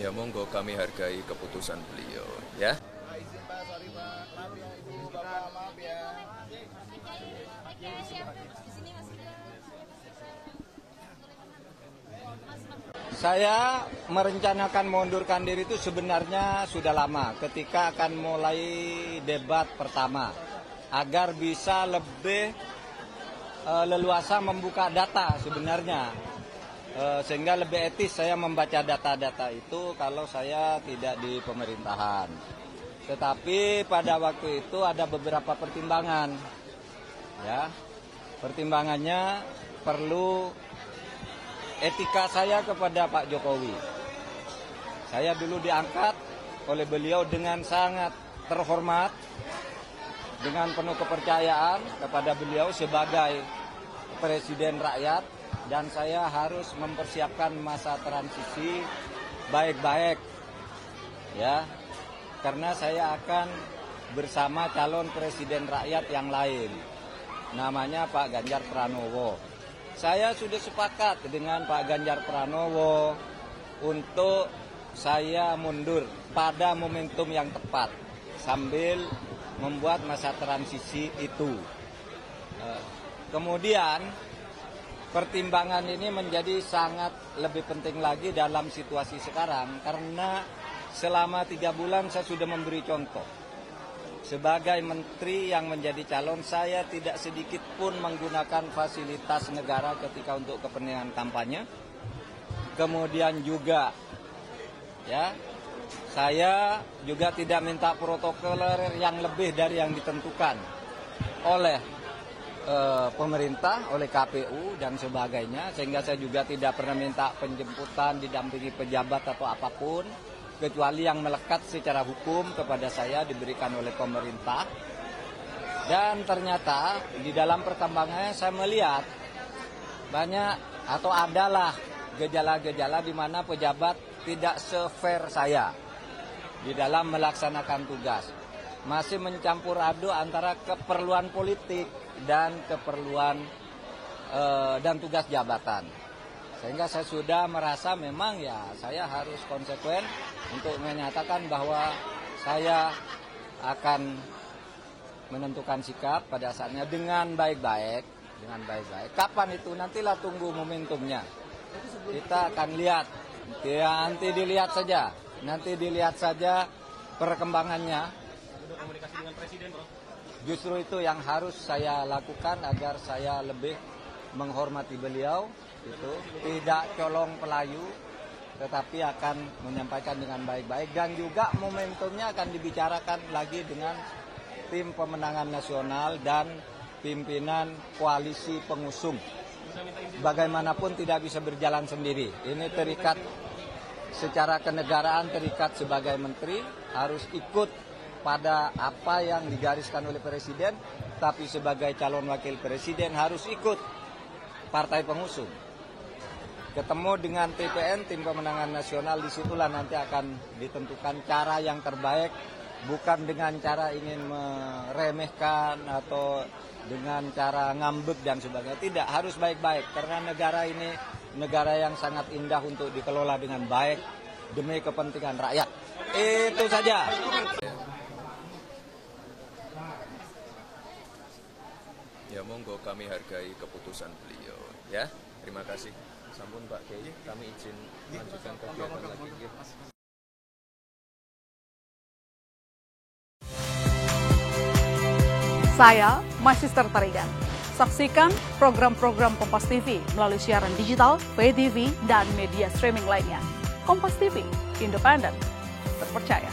Ya monggo, kami hargai keputusan beliau, ya. Izin Pak, sorry Pak, maaf ya Ibu, Bapak, maaf ya. Saya merencanakan mengundurkan diri itu sebenarnya sudah lama, ketika akan mulai debat pertama, agar bisa lebih leluasa membuka data sebenarnya, sehingga lebih etis saya membaca data-data itu kalau saya tidak di pemerintahan. Tetapi pada waktu itu ada beberapa pertimbangan, ya, pertimbangannya perlu etika saya kepada Pak Jokowi. Saya dulu diangkat oleh beliau dengan sangat terhormat, dengan penuh kepercayaan kepada beliau sebagai presiden rakyat, dan saya harus mempersiapkan masa transisi baik-baik, ya, karena saya akan bersama calon presiden rakyat yang lain, namanya Pak Ganjar Pranowo. Saya sudah sepakat dengan Pak Ganjar Pranowo untuk saya mundur pada momentum yang tepat sambil membuat masa transisi itu. Kemudian pertimbangan ini menjadi sangat lebih penting lagi dalam situasi sekarang, karena selama 3 bulan saya sudah memberi contoh. Sebagai menteri yang menjadi calon, saya tidak sedikit pun menggunakan fasilitas negara ketika untuk kepentingan kampanye. Kemudian juga, ya, saya juga tidak minta protokoler yang lebih dari yang ditentukan oleh pemerintah, oleh KPU dan sebagainya. Sehingga saya juga tidak pernah minta penjemputan, didampingi pejabat atau apapun, kecuali yang melekat secara hukum kepada saya diberikan oleh pemerintah. Dan ternyata di dalam perkembangannya saya melihat banyak atau adalah gejala-gejala di mana pejabat tidak se-fair saya di dalam melaksanakan tugas. Masih mencampur aduk antara keperluan politik dan keperluan dan tugas jabatan. Sehingga saya sudah merasa memang ya saya harus konsekuen untuk menyatakan bahwa saya akan menentukan sikap pada saatnya dengan baik-baik. Kapan itu? Nantilah tunggu momentumnya. Kita akan lihat. Ya, nanti dilihat saja perkembangannya. Sudah komunikasi dengan Presiden, Bro? Justru itu yang harus saya lakukan agar saya lebih menghormati beliau. Itu tidak colong pelayu, tetapi akan menyampaikan dengan baik-baik, dan juga momentumnya akan dibicarakan lagi dengan tim pemenangan nasional dan pimpinan koalisi pengusung. Bagaimanapun tidak bisa berjalan sendiri. Ini terikat secara kenegaraan, terikat sebagai menteri, harus ikut pada apa yang digariskan oleh presiden, tapi sebagai calon wakil presiden harus ikut partai pengusung. Ketemu dengan TPN, tim pemenangan nasional, disitulah nanti akan ditentukan cara yang terbaik, bukan dengan cara ingin meremehkan atau dengan cara ngambek dan sebagainya. Tidak, harus baik-baik, karena negara ini negara yang sangat indah untuk dikelola dengan baik demi kepentingan rakyat. Itu saja. Ya monggo, kami hargai keputusan beliau, ya. Terima kasih. Sampun Pak Kiai, kami izin melanjutkan kegiatan lagi. Saya Magister Tarigan. Saksikan program-program Kompas TV melalui siaran digital, pay TV, dan media streaming lainnya. Kompas TV, independen, terpercaya.